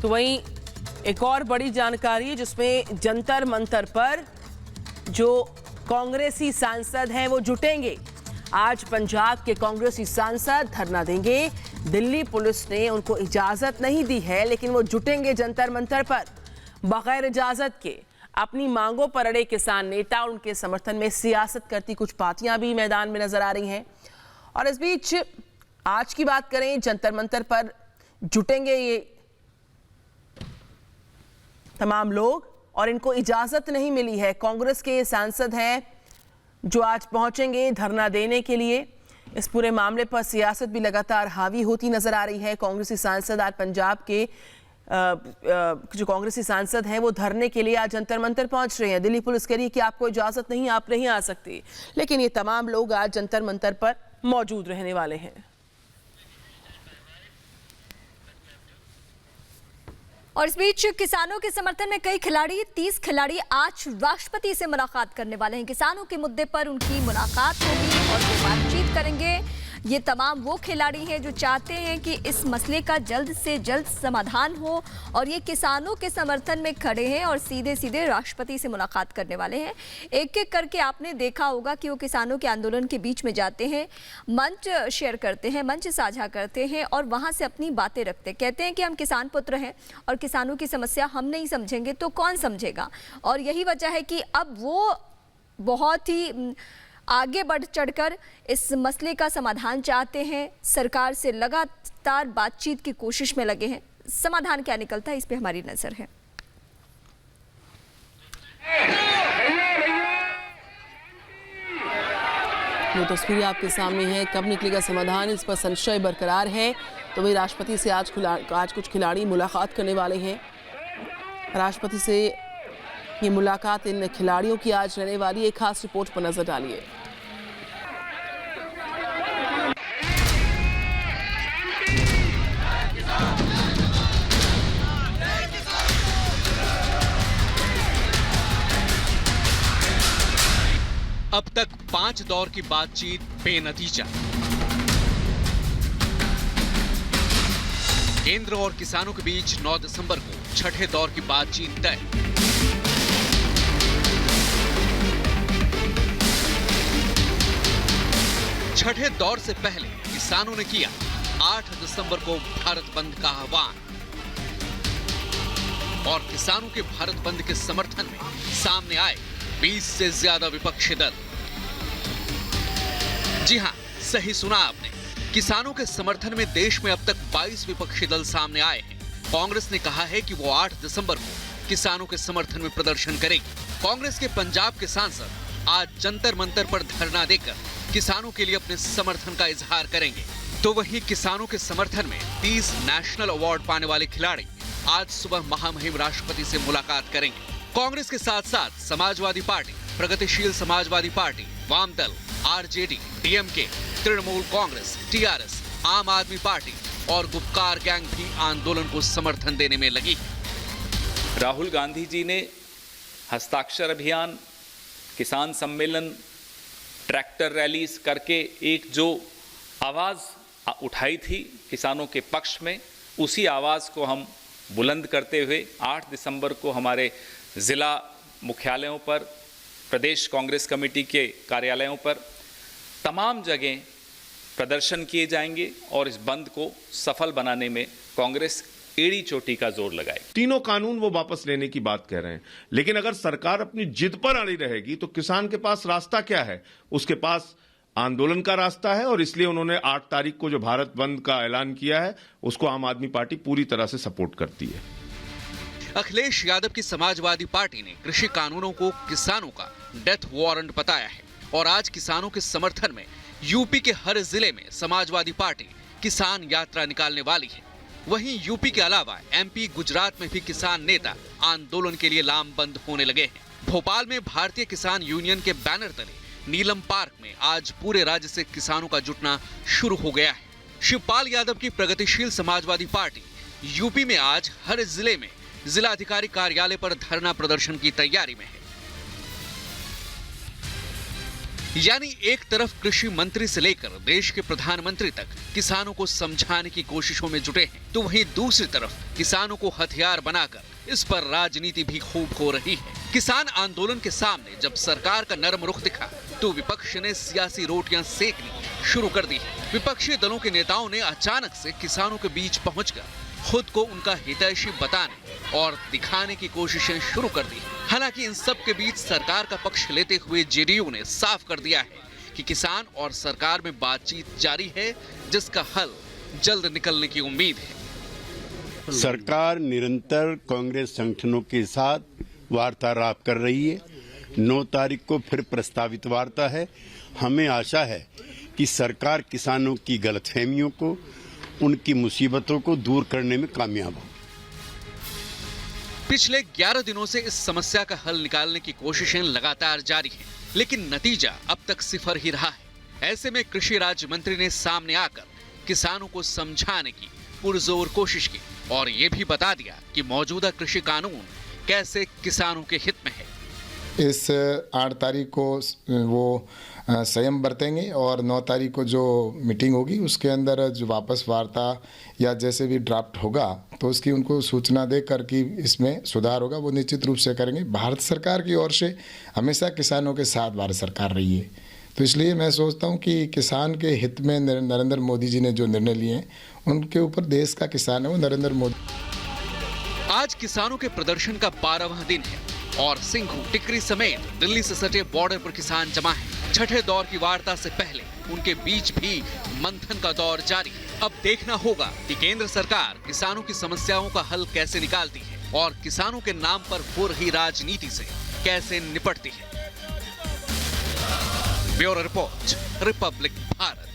तो वहीं एक और बड़ी जानकारी है जिसमें जंतर मंतर पर जो कांग्रेसी सांसद हैं वो जुटेंगे। आज पंजाब के कांग्रेसी सांसद धरना देंगे। दिल्ली पुलिस ने उनको इजाजत नहीं दी है, लेकिन वो जुटेंगे जंतर मंतर पर बगैर इजाजत के। अपनी मांगों पर अड़े किसान नेता और उनके समर्थन में सियासत करती कुछ पार्टियां भी मैदान में नजर आ रही हैं। और इस बीच आज की बात करें, जंतर मंतर पर जुटेंगे ये तमाम लोग और इनको इजाजत नहीं मिली है। कांग्रेस के ये सांसद हैं जो आज पहुंचेंगे धरना देने के लिए। इस पूरे मामले पर सियासत भी लगातार हावी होती नजर आ रही है। कांग्रेसी सांसद आज पंजाब के जो कांग्रेसी सांसद हैं वो धरने के लिए आज जंतर मंतर पहुंच रहे हैं। दिल्ली पुलिस कह रही है कि आपको इजाजत नहीं, आप नहीं आ सकते, लेकिन ये तमाम लोग आज जंतर मंतर पर मौजूद रहने वाले हैं। और इस बीच किसानों के समर्थन में कई खिलाड़ी, 30 खिलाड़ी आज राष्ट्रपति से मुलाकात करने वाले हैं। किसानों के मुद्दे पर उनकी मुलाकात होगी और वो बातचीत करेंगे। ये तमाम वो खिलाड़ी हैं जो चाहते हैं कि इस मसले का जल्द से जल्द समाधान हो और ये किसानों के समर्थन में खड़े हैं और सीधे सीधे राष्ट्रपति से मुलाकात करने वाले हैं। एक एक करके आपने देखा होगा कि वो किसानों के आंदोलन के बीच में जाते हैं, मंच शेयर करते हैं, मंच साझा करते हैं और वहाँ से अपनी बातें रखते हैं। कहते हैं कि हम किसान पुत्र हैं और किसानों की समस्या हम नहीं समझेंगे तो कौन समझेगा। और यही वजह है कि अब वो बहुत ही आगे बढ़ चढ़कर इस मसले का समाधान चाहते हैं। सरकार से लगातार बातचीत की कोशिश में लगे हैं। समाधान क्या निकलता है इस पे हमारी नजर है। ये तस्वीर आपके सामने है। कब निकलेगा समाधान, इस पर संशय बरकरार है। तो वही राष्ट्रपति से आज कुछ खिलाड़ी मुलाकात करने वाले हैं। राष्ट्रपति से ये मुलाकात इन खिलाड़ियों की आज रहने वाली। एक खास रिपोर्ट पर नजर डालिए। अब तक 5 दौर की बातचीत बेनतीजा। केंद्र और किसानों के बीच 9 दिसंबर को छठे दौर की बातचीत तय। छठे दौर से पहले किसानों ने किया 8 दिसंबर को भारत बंद का आह्वान और किसानों के भारत बंद के समर्थन में सामने आए 20 से ज्यादा विपक्षी दल। जी हां, सही सुना आपने। किसानों के समर्थन में देश में अब तक 22 विपक्षी दल सामने आए हैं। कांग्रेस ने कहा है कि वो 8 दिसंबर को किसानों के समर्थन में प्रदर्शन करेगी। कांग्रेस के पंजाब के सांसद आज जंतर मंतर पर धरना देकर किसानों के लिए अपने समर्थन का इजहार करेंगे। तो वहीं किसानों के समर्थन में 30 नेशनल अवार्ड पाने वाले खिलाड़ी आज सुबह महामहिम राष्ट्रपति से मुलाकात करेंगे। कांग्रेस के साथ साथ समाजवादी पार्टी, प्रगतिशील समाजवादी पार्टी, वाम दल, RJD, DMK, Trinamool Congress, TRS, आम आदमी पार्टी और गुपकार गैंग भी आंदोलन को समर्थन देने में लगी। राहुल गांधी जी ने हस्ताक्षर अभियान, किसान सम्मेलन, ट्रैक्टर रैलीज करके एक जो आवाज उठाई थी किसानों के पक्ष में, उसी आवाज को हम बुलंद करते हुए 8 दिसंबर को हमारे जिला मुख्यालयों पर, प्रदेश कांग्रेस कमेटी के कार्यालयों पर, तमाम जगह प्रदर्शन किए जाएंगे और इस बंद को सफल बनाने में कांग्रेस एड़ी चोटी का जोर लगाएगी। तीनों कानून वो वापस लेने की बात कह रहे हैं, लेकिन अगर सरकार अपनी जिद पर अड़ी रहेगी तो किसान के पास रास्ता क्या है? उसके पास आंदोलन का रास्ता है और इसलिए उन्होंने 8 तारीख को जो भारत बंद का ऐलान किया है उसको आम आदमी पार्टी पूरी तरह से सपोर्ट करती है। अखिलेश यादव की समाजवादी पार्टी ने कृषि कानूनों को किसानों का डेथ वारंट बताया है और आज किसानों के समर्थन में यूपी के हर जिले में समाजवादी पार्टी किसान यात्रा निकालने वाली है। वहीं यूपी के अलावा एमपी, गुजरात में भी किसान नेता आंदोलन के लिए लामबंद होने लगे हैं। भोपाल में भारतीय किसान यूनियन के बैनर तले नीलम पार्क में आज पूरे राज्य से किसानों का जुटना शुरू हो गया है। शिवपाल यादव की प्रगतिशील समाजवादी पार्टी यूपी में आज हर जिले में जिलाधिकारी कार्यालय पर धरना प्रदर्शन की तैयारी में है। यानी एक तरफ कृषि मंत्री से लेकर देश के प्रधानमंत्री तक किसानों को समझाने की कोशिशों में जुटे हैं, तो वहीं दूसरी तरफ किसानों को हथियार बनाकर इस पर राजनीति भी खूब हो रही है। किसान आंदोलन के सामने जब सरकार का नरम रुख दिखा तो विपक्ष ने सियासी रोटियां सेकनी शुरू कर दी है। विपक्षी दलों के नेताओं ने अचानक से किसानों के बीच पहुंचकर खुद को उनका हितैषी बताने और दिखाने की कोशिशें शुरू कर दी। हालांकि इन सब के बीच सरकार का पक्ष लेते हुए जेडीयू ने साफ कर दिया है कि किसान और सरकार में बातचीत जारी है, जिसका हल जल्द निकलने की उम्मीद है। सरकार निरंतर कांग्रेस संगठनों के साथ वार्तालाप कर रही है। 9 तारीख को फिर प्रस्तावित वार्ता है। हमें आशा है कि सरकार किसानों की गलतफहमियों को, उनकी मुसीबतों को दूर करने में कामयाब हो। पिछले 11 दिनों से इस समस्या का हल निकालने की कोशिशें लगातार जारी हैं, लेकिन नतीजा अब तक सिफर ही रहा है। ऐसे में कृषि राज्य मंत्री ने सामने आकर किसानों को समझाने की पुरजोर कोशिश की और ये भी बता दिया कि मौजूदा कृषि कानून कैसे किसानों के हित में है। इस 8 तारीख को वो संयम बरतेंगे और 9 तारीख को जो मीटिंग होगी उसके अंदर जो वापस वार्ता या जैसे भी ड्राफ्ट होगा तो उसकी उनको सूचना देकर कि इसमें सुधार होगा, वो निश्चित रूप से करेंगे। भारत सरकार की ओर से हमेशा किसानों के साथ भारत सरकार रही है, तो इसलिए मैं सोचता हूं कि किसान के हित में नरेंद्र मोदी जी ने जो निर्णय लिए हैं उनके ऊपर देश का किसान है वो नरेंद्र मोदी। आज किसानों के प्रदर्शन का 12वां दिन है और सिंघू, टिकरी समेत दिल्ली से सटे बॉर्डर पर किसान जमा है। छठे दौर की वार्ता से पहले उनके बीच भी मंथन का दौर जारी है। अब देखना होगा कि केंद्र सरकार किसानों की समस्याओं का हल कैसे निकालती है और किसानों के नाम पर हो रही राजनीति से कैसे निपटती है। Bureau report, Republic Bharat.